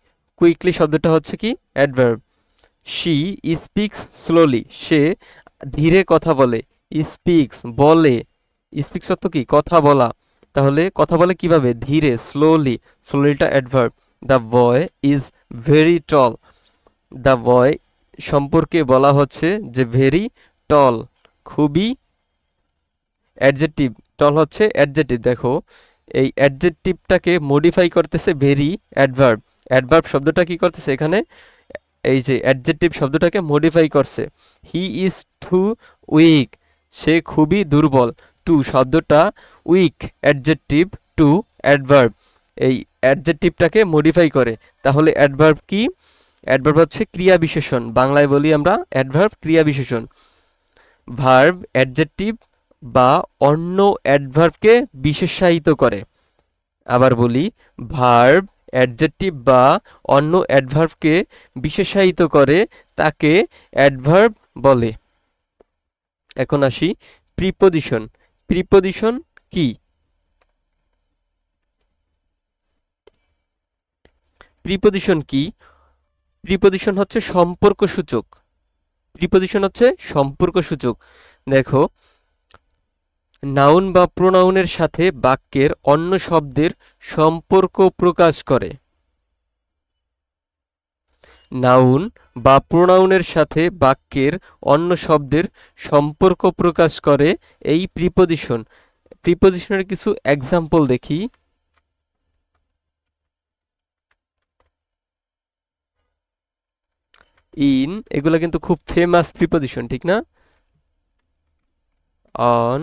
কুইকলি শব্দটা হচ্ছে কি? অ্যাডভার্ব। শি স্পিক্স স্লোলি, সে ধীরে কথা বলে। স্পিক্স বলে, স্পিক্স অর্থ কি? কথা বলা। তাহলে কথা বলে কিভাবে? ধীরে, স্লোলি। স্লোলিটা adverb. The boy is very tall, the boy সম্পর্কে বলা হচ্ছে যে ভেরি টল, খুবই। অ্যাডজেক্টিভ, টল হচ্ছে অ্যাডজেক্টিভ। দেখো, এই অ্যাডজেক্টিভটাকে মডিফাই করতেছে ভেরি, অ্যাডভার্ব। অ্যাডভার্ব শব্দটা কি করতেছে এখানে? এই যে অ্যাডজেক্টিভ শব্দটাকে মডিফাই করছে। হি ইজ টু উইক, সে খুবই দুর্বল। টু শব্দটা উইক, অ্যাডজেক্টিভ, টু অ্যাডভার্ব। এই অ্যাডজেক্টিভটাকে মডিফাই করে। তাহলে অ্যাডভার্ব কি? অ্যাডভার্ব হচ্ছে ক্রিয়া বিশেষণ। বাংলায় বলি আমরা অ্যাডভার্ব ক্রিয়া বিশেষণ। ভার্ব অ্যাডজেক্টিভ বা অন্য অ্যাডভার্বকে বিশেষায়িত করে। আবার বলি, ভার্ব অ্যাডজেক্টিভ বা অন্য অ্যাডভার্বকে বিশেষায়িত করে, তাকে অ্যাডভার্ব বলে। এখন আসি প্রিপোজিশন। প্রিপোজিশন কি? প্রিপোজিশন কি? প্রিপোজিশন হচ্ছে সম্পর্কসূচক। প্রিপোজিশন হচ্ছে সম্পর্কসূচক। দেখো, নাউন বা প্রোনাউনের সাথে বাক্যের অন্য শব্দের সম্পর্ক প্রকাশ করে। নাউন বা প্রোনাউনের সাথে বাক্যের অন্য শব্দের সম্পর্ক প্রকাশ করে এই প্রিপোজিশন। প্রিপোজিশনের কিছু এক্সাম্পল দেখি। ইন, এগুলা কিন্তু খুব ফেমাস প্রিপোজিশন, ঠিক না? On,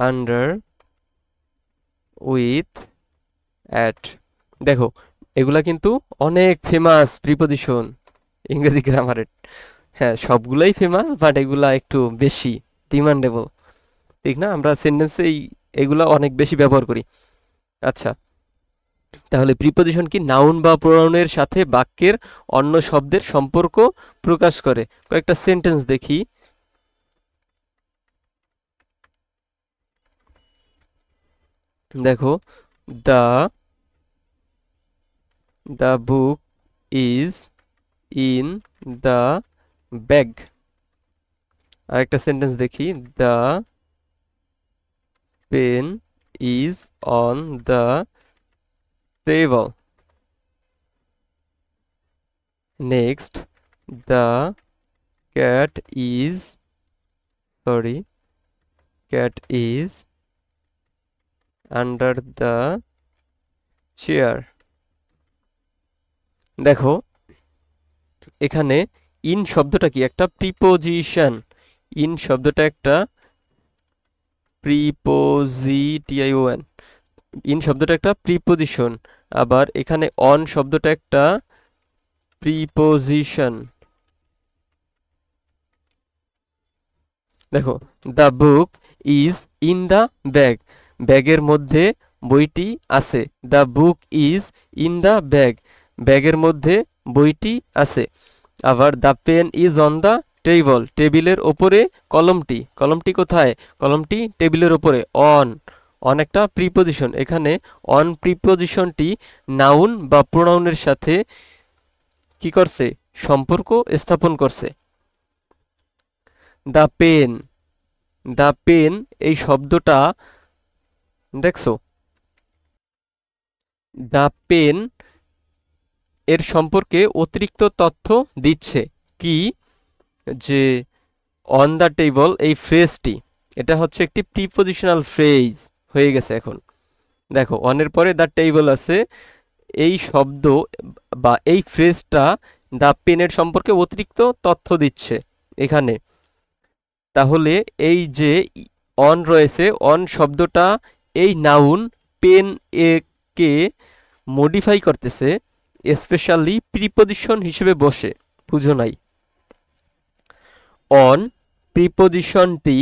under, with, at. দেখো, এগুলা কিন্তু অনেক ফেমাস প্রিপোজিশন ইংরেজি গ্রামারের। হ্যাঁ, সবগুলাই ফেমাস, বাট এগুলা একটু বেশি ডিমান্ডেবল, ঠিক না? আমরা সেন্টেন্সে এগুলা অনেক বেশি ব্যবহার করি। আচ্ছা, তাহলে প্রিপোজিশন কি? নাউন বা প্রোনাউনের সাথে বাক্যের অন্য শব্দের সম্পর্ক প্রকাশ করে। কয়েকটা সেন্টেন্স দেখি। দেখো, the book is in the bag. আরেকটা সেন্টেন্স দেখি, the pen is on the table. Next, the cat is cat is under the chair। দেখো, এখানে ইন শব্দটা কি? একটা প্রিপোজিশন। ইন শব্দটা একটা প্রিপোজিটিআইওএন। ইন শব্দটা একটা প্রিপোজিশন। আবার এখানে অন শব্দটা একটা প্রিপোজিশন। দেখো, the book is in the bag. ব্যাগের মধ্যে বইটি আছে। The book is in the bag. ব্যাগের মধ্যে বইটি আছে। আবার the pen is on the table. টেবিলের ওপরে কলমটি। কলমটি কোথায়? কলমটি টেবিলের ওপরে। অন একটা প্রিপোজিশন। এখানে অন প্রিপোজিশনটি নাউন বা প্রোনাউনের সাথে কি করছে? সম্পর্ক স্থাপন করছে। দ্য পেন এই শব্দটা দেখছো, দ্য পেন এর সম্পর্কে অতিরিক্ত তথ্য দিচ্ছে। কি? যে অন দ্য টেবল এই ফ্রেজটি, এটা হচ্ছে একটি প্রিপোজিশনাল ফ্রেজ হয়ে গেছে এখন। দেখো, অনের পরে দ্য টেবল আছে, এই শব্দ বা এই ফ্রেজটা দ্য পেনের সম্পর্কে অতিরিক্ত তথ্য দিচ্ছে এখানে। তাহলে এই যে অন রয়েছে, অন শব্দটা এই নাউন পেন কে মডিফাই করতেছে, স্পেশালি প্রিপোজিশন হিসেবে বসে। বুঝো নাই? অন প্রিপোজিশনটি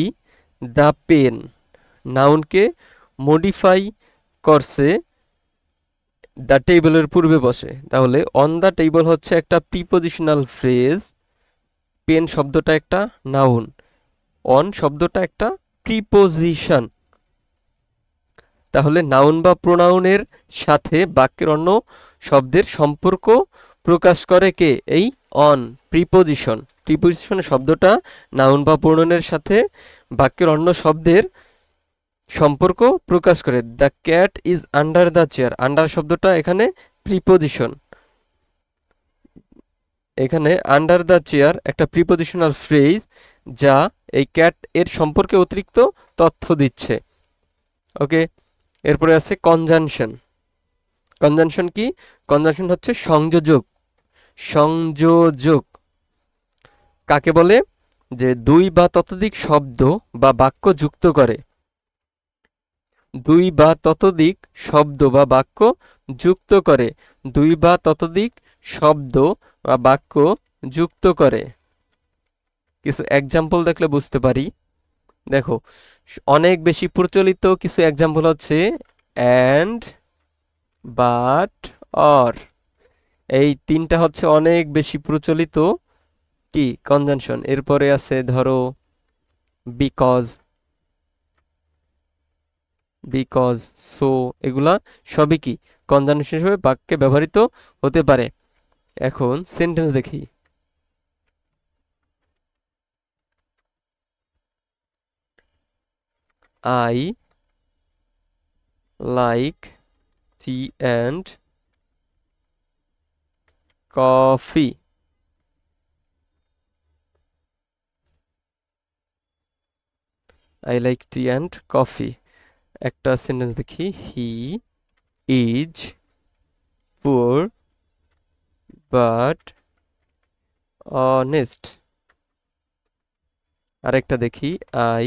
দ্য পেন নাউনকে মডিফাই করছে দ্য টেবলের পূর্বে বসে। তাহলে অন দ্য টেবল হচ্ছে একটা প্রিপোজিশনাল ফ্রেজ, পেন শব্দটা একটা নাউন, অন শব্দটা একটা প্রিপোজিশন। তাহলে নাউন বা প্রোনাউনের সাথে বাক্যের অন্য শব্দের সম্পর্ক প্রকাশ করে কে? এই অন প্রিপোজিশন। প্রিপোজিশন শব্দটা নাউন বা প্রোনাউনের সাথে বাক্যের অন্য শব্দের সম্পর্ক প্রকাশ করে। The cat is under the chair. Under শব্দটা এখানে প্রিপোজিশন। এখানে আন্ডার দ্য চেয়ার একটা প্রিপোজিশনাল ফ্রেজ, যা এই ক্যাট এর সম্পর্কে অতিরিক্ত তথ্য দিচ্ছে। ওকে, এরপরে আছে কনজাংশন। কনজাংশন কি? কনজাংশন হচ্ছে সংযোজক। সংযোজক কাকে বলে? যে দুই বা ততোধিক শব্দ বা বাক্য যুক্ত করে। দুই বা ততোধিক শব্দ বা বাক্য যুক্ত করে। দুই বা ততোধিক শব্দ বা বাক্য যুক্ত করে। কিছু এক্সাম্পল দেখলে বুঝতে পারি। দেখো, অনেক বেশি প্রচলিত কিছু এক্সাম্পল হচ্ছে অ্যান্ড, বাট, অর। এই তিনটা হচ্ছে অনেক বেশি প্রচলিত কি? কনজাংশন। এরপরে আছে ধরো বিকজ, সো, এগুলা সবই কি? কনজাংশন হিসেবে বাক্যে ব্যবহৃত হতে পারে। এখন সেন্টেন্স দেখি। I like tea and coffee. I like tea and coffee. একটা সেন্টেন্স দেখি, he is poor but honest. আরেকটা দেখি, I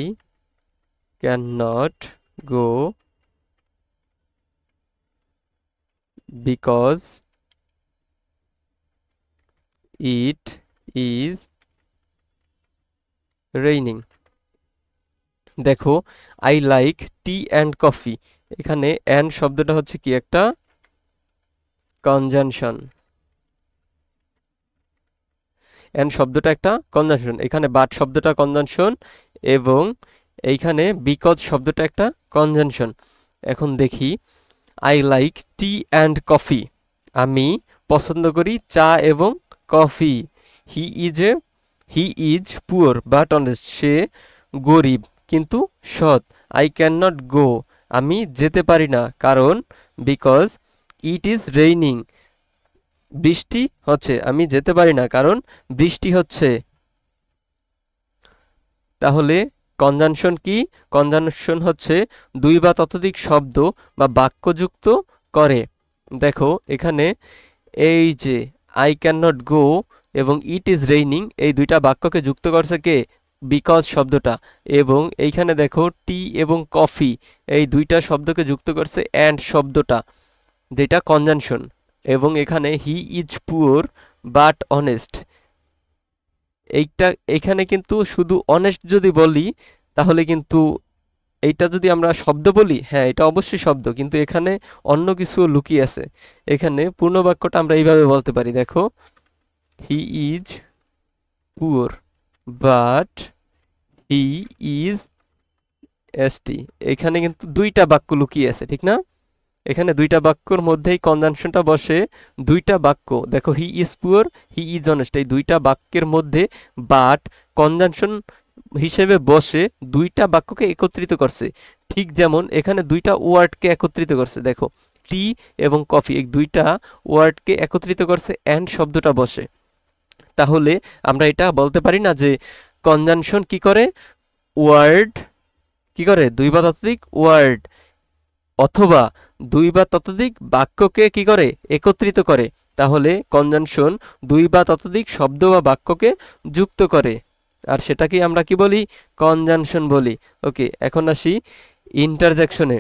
can not go because it is raining. দেখো, I like tea and coffee, এখানে অ্যান্ড শব্দটা হচ্ছে কি? একটা কনজাংশন। এন্ড শব্দটা একটা কনজাংশন, এখানে বাট শব্দটা কনজাংশন এবং এইখানে বিকজ শব্দটা একটা কনজাংশন। এখন দেখি, I like tea and coffee, আমি পছন্দ করি চা এবং কফি। He is poor but honest, সে গরিব কিন্তু সৎ। আই ক্যান নট গো, আমি যেতে পারি না কারণ বিকজ ইট ইজ রেইনিং, বৃষ্টি হচ্ছে, আমি যেতে পারি না কারণ বৃষ্টি হচ্ছে। তাহলে কনজাংশন কি? কনজাংশন হচ্ছে দুই বা ততোধিক শব্দ বা বাক্য যুক্ত করে। দেখো এখানে এই যে আই ক্যান নট গো এবং ইট ইজ রেইনিং, এই দুইটা বাক্যকে যুক্ত করছে কে? বিকজ শব্দটা। এবং এইখানে দেখো টি এবং কফি, এই দুইটা শব্দকে যুক্ত করছে অ্যান্ড শব্দটা, যেটা কনজাংশন। এবং এখানে হি ইজ পুয়ার বাট অনেস্ট, এইখানে কিন্তু শুধু অনেস্ট যদি বলি তাহলে কিন্তু এইটা যদি আমরা শব্দ বলি, হ্যাঁ এটা অবশ্যই শব্দ, কিন্তু এখানে অন্য কিছু লুকিয়ে আছে। এখানে পূর্ণ বাক্যটা আমরা এইভাবে বলতে পারি, দেখো হি is poor but he is ST, এখানে কিন্তু দুইটা বাক্য লুকিয়ে আছে, ঠিক না? এখানে দুইটা বাক্যর মধ্যেই কনজাংশনটা বসে। দুইটা বাক্য দেখো, হি is poor, he is honest, এই দুইটা বাক্যের মধ্যে বাট কনজাংশন হিসেবে বসে দুইটা বাক্যকে একত্রিত করছে। ঠিক যেমন এখানে দুইটা ওয়ার্ডকে একত্রিত করছে, দেখো টি এবং কফি, এই দুইটা ওয়ার্ডকে একত্রিত করছে অ্যান্ড শব্দটা বসে। তাহলে আমরা এটা বলতে পারি না যে কনজাংশন কি করে? ওয়ার্ড কি করে? দুই বা ততোধিক ওয়ার্ড অথবা দুই বা ততোধিক বাক্যকে কি করে? একত্রিত করে। তাহলে কনজাংশন দুই বা ততোধিক শব্দ বা বাক্যকে যুক্ত করে, আর সেটাকেই আমরা কি বলি? কনজাংশন বলি। ওকে, এখন আসি ইন্টারজেকশনে।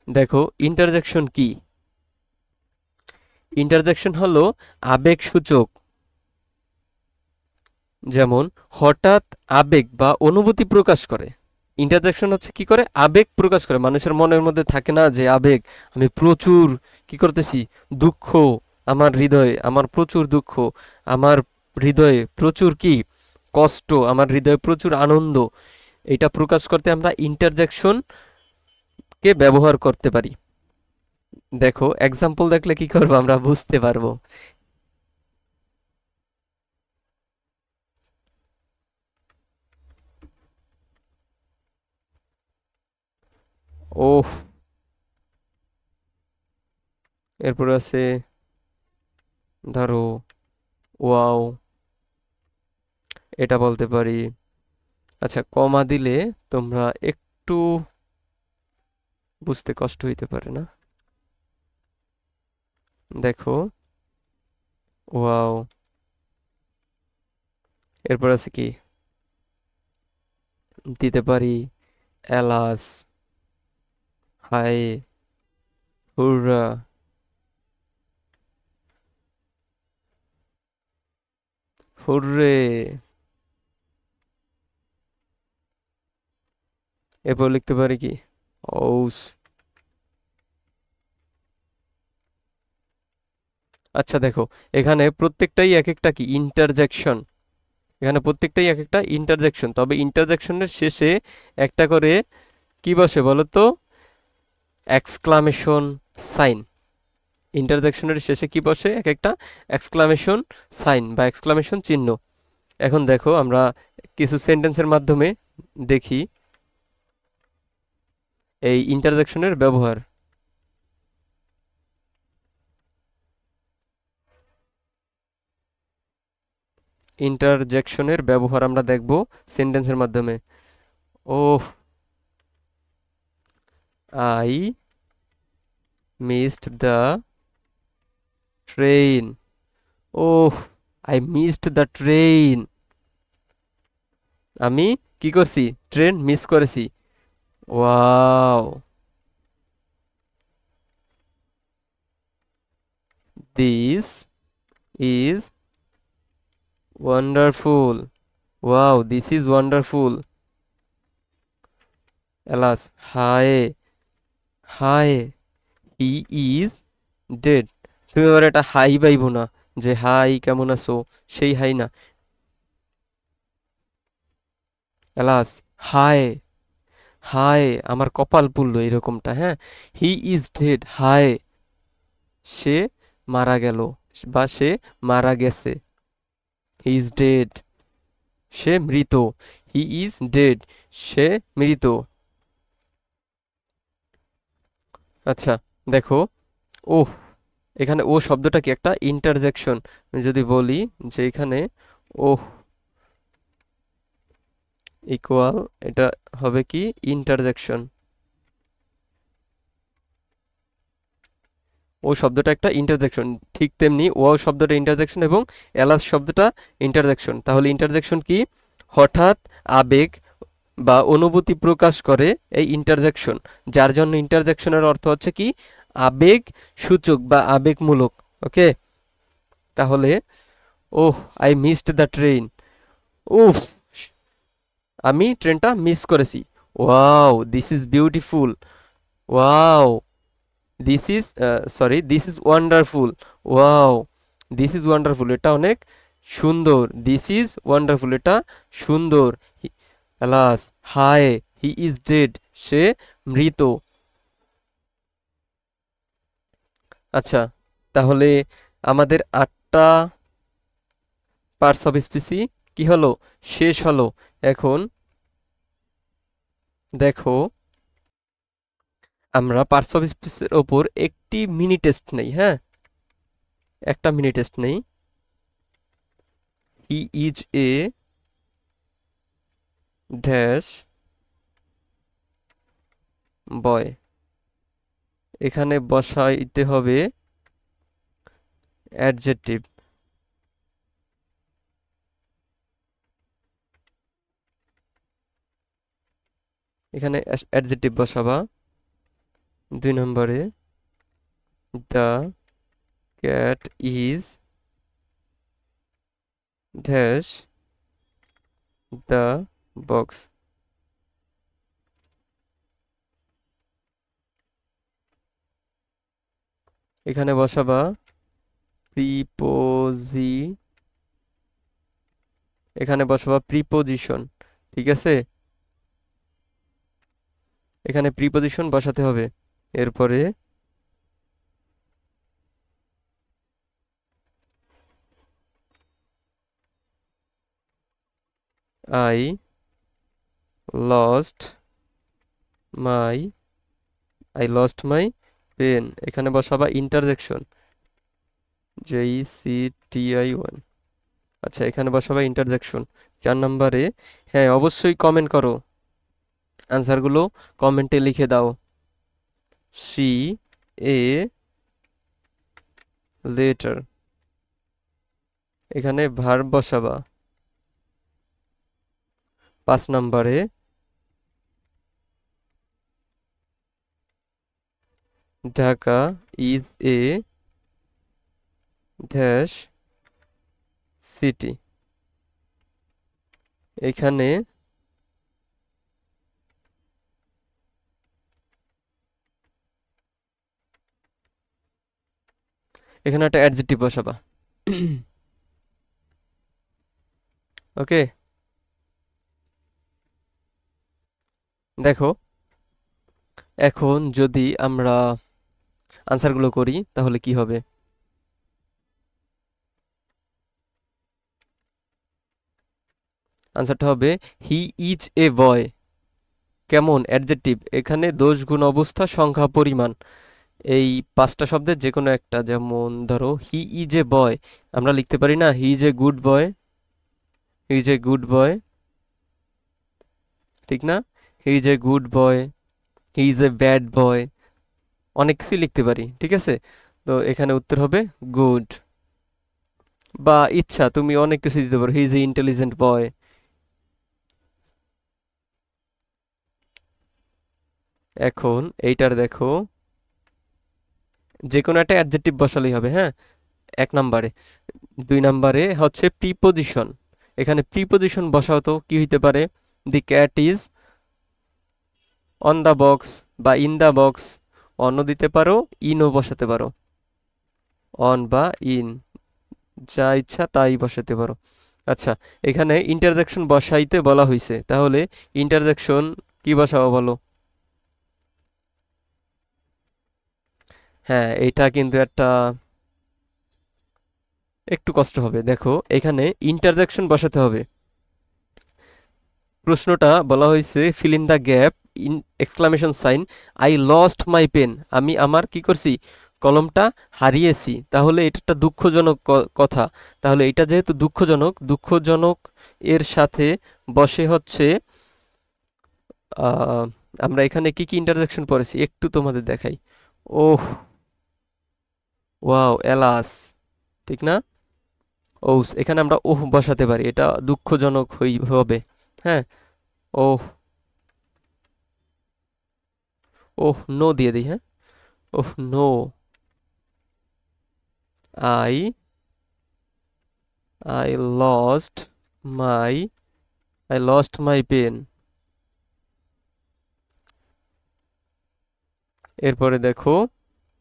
দেখো ইন্টারজেকশন কি? ইন্টারজেকশন হলো আবেগসূচক, যেমন হঠাৎ আবেগ বা অনুভূতি প্রকাশ করে। ইন্টারজেকশন হচ্ছে কি করে? আবেগ প্রকাশ করে। মানুষের মনের মধ্যে থাকে না যে আবেগ, আমি প্রচুর কি করতেছি? দুঃখ, আমার হৃদয়ে আমার প্রচুর দুঃখ, আমার হৃদয়ে প্রচুর কি কষ্ট, আমার হৃদয়ে প্রচুর আনন্দ। এটা প্রকাশ করতে আমরা ইন্টারজেকশন কে ব্যবহার করতে পারি। দেখো এক্সাম্পল দেখলে কি করবো আমরা বুঝতে পারবো। ওহ, এরপর আছে ধরো ওয়াও, এটা বলতে পারি। আচ্ছা, কমা দিলে তোমরা একটু বুঝতে কষ্ট হইতে পারে না? দেখো ওয়াও, এরপর আছে কি দিতে পারি? Alas, hi, hurrah, hurray. এরপর লিখতে পারি কি? ঔস। আচ্ছা দেখো, এখানে প্রত্যেকটাই এক একটা কি ইন্টারজেকশন, এখানে প্রত্যেকটাই এক একটা ইন্টারজেকশন। তবে ইন্টারজেকশনের শেষে একটা করে কি বসে বলো তো? Exclamation sign. ইন্টারজেকশনের শেষে কি বসে? এক একটা এক্সক্লামেশন সাইন বা এক্সক্লামেশন চিহ্ন। এখন দেখো আমরা কিছু সেন্টেন্সের মাধ্যমে দেখি এই ইন্টারজেকশনের ব্যবহার। ইন্টারজেকশনের ব্যবহার আমরা দেখব সেন্টেন্সের মাধ্যমে। Oh, I missed the train. Oh, I missed the train, আমি কি করছি? ট্রেন মিস করেছি। Wow, this is wonderful. Wow, this is wonderful. Alas, হায় হায়, হি ইজ ডেড। তুমি এবার এটা হাই পাইবো না যে হাই কেমন আছো, সেই হাই না। এলাস, হাই, হাই, আমার কপাল পুড়লো এরকমটা, হ্যাঁ। হি ইজ ডেড, হাই, সে মারা গেল বা সে মারা গেছে। হি ইজ ডেড, সে মৃত। হি ইজ ডেড, সে মৃত। আচ্ছা, দেখো, ওহ, এখানে ও শব্দটা কি একটা ইন্টারজেকশন। যদি বলি যে এখানে ওহ ইকুয়াল, এটা হবে কি ইন্টারজেকশন। ও শব্দটা একটা ইন্টারজেকশন, ঠিক তেমনি ও শব্দটা ইন্টারজেকশন এবং এলাস শব্দটা ইন্টারজেকশন। তাহলে ইন্টারজেকশন কি? হঠাৎ আবেগ বা অনুভূতি প্রকাশ করে এই ইন্টারজেকশন, যার জন্য ইন্টারজেকশনের অর্থ হচ্ছে কি আবেগ সূচক বা আবেগমূলক। ওকে, তাহলে ওহ আই মিসড দ্য ট্রেন, উফ আমি ট্রেনটা মিস করেছি। Wow this is beautiful, wow this is sorry this is wonderful, wow this is wonderful, এটা অনেক সুন্দর। দিস ইজ ওয়ান্ডারফুল, এটা সুন্দর। আলাস, হায়, হি ইজ ডেড, সে মৃত। আচ্ছা, তাহলে আমাদের 8টা পার্টস অফ স্পিচি কি হলো, শেষ হলো। এখন দেখো, আমরা পার্টস অফ স্পিচের ওপর একটি মিনি টেস্ট নেই, হ্যাঁ, একটা মিনি টেস্ট নেই। হি ইজ এ ড্যাশ বয়, এখানে বসাইতে হবে অ্যাডজেক্টিভ। এখানে অ্যাডজেক্টিভ বসাবা। 2 নম্বরে the cat is dash the box, এখানে বসাবা এখানে বসাবা প্রিপোজিশন, ঠিক আছে, এখানে প্রিপোজিশন বসাতে হবে। এরপরে আই লস্ট মাই পেন, এখানে বসাবা ইন্টারজেকশন, JECTI1। আচ্ছা, এখানে বসাবা ইন্টারজেকশন। 4 নম্বরে, হ্যাঁ অবশ্যই কমেন্ট করো, আনসারগুলো কমেন্টে লিখে দাও। সি এ লেটার, এখানে ভার্ব বসাবা। 5 নম্বরে Dhaka is a dash city, এখানে একটা অ্যাডজেক্টিভ বসাবা। ওকে, দেখো, এখন যদি আমরা আনসারগুলো করি তাহলে কি হবে। আনসারটা হবে হি ইজ এ বয়, কেমন অ্যাডজেক্টিভ, এখানে দোষ গুণ অবস্থা সংখ্যা পরিমাণ, এই 5টা শব্দের যে কোনো একটা। যেমন ধরো হি ইজ এ বয়, আমরা লিখতে পারি না he is a good boy, he is a good boy, ঠিক না, he is a good boy, he is a bad boy, অনেক কিছুই লিখতে পারি, ঠিক আছে। তো এখানে উত্তর হবে গুড। বা ইচ্ছা তুমি অনেক কিছু দিতে পারো, হি ইজ এ ইন্টেলিজেন্ট বয়। এখন এইটার দেখো, যে কোনো একটা অ্যাডজেক্টিভ বসালেই হবে, হ্যাঁ, 1 নম্বরে। 2 নম্বরে হচ্ছে প্রিপোজিশন, এখানে প্রিপোজিশন বসাও তো কি হইতে পারে, the cat is on the box বা ইন দ্য বক্স, অনও দিতে পারো, ইনও বসাতে পারো। অন বা ইন, যা ইচ্ছা তাই বসাতে পারো। আচ্ছা, এখানে ইন্টারজেকশন বসাইতে বলা হয়েছে, তাহলে ইন্টারজেকশন কি বসাবো বলো? হ্যাঁ, এটা কিন্তু একটু কষ্ট হবে। দেখো, এখানে ইন্টারজেকশন বসাতে হবে। প্রশ্নটা বলা হয়েছে fill in the gap in exclamation sign, I lost my pen, আমি আমার কি করছি, কলমটা হারিয়েছি। তাহলে এটা একটা দুঃখজনক কথা। তাহলে এটা যেহেতু দুঃখজনক এর সাথে বসে হচ্ছে আহ, আমরা এখানে কি কি ইন্টারজেকশন পড়েছি একটু তোমাদের দেখাই। ওহ, ওয়াও, এলাস, ঠিক না? ওস, এখানে আমরা ওহ বসাতে পারি, এটা দুঃখজনক হবে। হ্যাঁ, ওহ, ওহ নো দিয়ে দিই। হ্যাঁ, oh no, I I lost my I lost my pen. এরপরে দেখো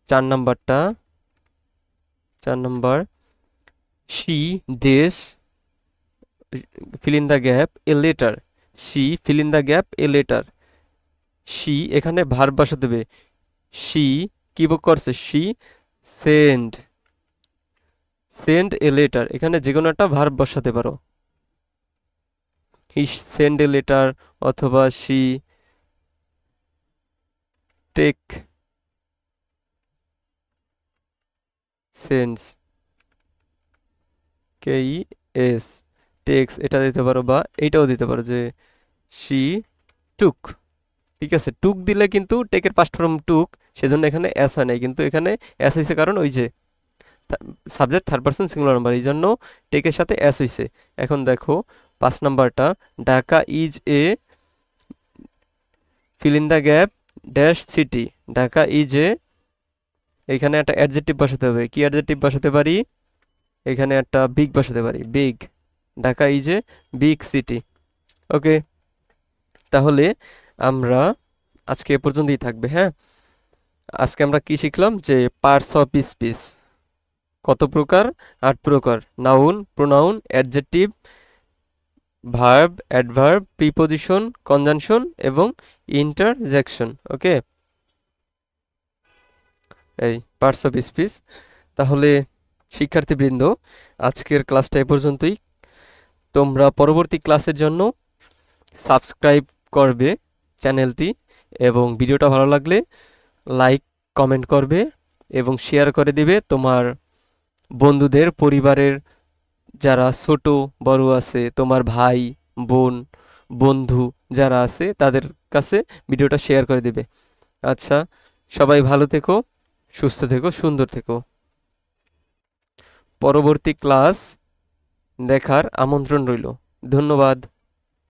4 নাম্বারটা, 4 number, she does fill in the gap a letter, she fill in the gap a letter. She এখানে ভার্ব বসাতে হবে। শি কি করছে, she send send a letter, এখানে যে কোনো একটা ভার্ব বসাতে পারো। হি সেন্ড এ লেটার, অথবা she take sense, K E S, takes এটা দিতে পারো, বা এইটাও দিতে পারো যে শি টুক। ঠিক আছে, টুক দিলে কিন্তু টেকের পাস্ট ফর্ম টুক, সেজন্য এখানে এস হয় নাই, কিন্তু এখানে এস হয়েছে কারণ ওই যে subject third person singular number, এই জন্য টেকের সাথে এস হয়েছে। এখন দেখো 5 নাম্বারটা, Dhaka is A feel in the gap dash city, Dhaka is এ, এখানে একটা অ্যাডজেক্টিভ বসাতে হবে। কি অ্যাডজেক্টিভ বসাতে পারি? এখানে একটা বিগ বসাতে পারি, big, Dhaka is a big city. Okay, তাহলে আমরা আজকে এ পর্যন্তই থাকবে। হ্যাঁ, আজকে আমরা কি শিখলাম, যে পার্টস অফ স্পিচ কত প্রকার, 8 প্রকার, noun, pronoun, adjective, verb, adverb, preposition, conjunction এবং ইন্টারজেকশন। ওকে, এই পার্টস অফ স্পিচ। তাহলে শিক্ষার্থীবৃন্দ, আজকের ক্লাসটা এ পর্যন্তই। তোমরা পরবর্তী ক্লাসের জন্য সাবস্ক্রাইব করবে চ্যানেলটি, এবং ভিডিওটা ভালো লাগলে লাইক, কমেন্ট করবে এবং শেয়ার করে দিবে তোমার বন্ধুদের, পরিবারের যারা ছোট বড় আছে, তোমার ভাই, বোন, বন্ধু যারা আছে তাদের কাছে ভিডিওটা শেয়ার করে দিবে। আচ্ছা, সবাই ভালো থেকো, সুস্থ থেকো, সুন্দর থেকো। পরবর্তী ক্লাস দেখার আমন্ত্রণ রইল। ধন্যবাদ।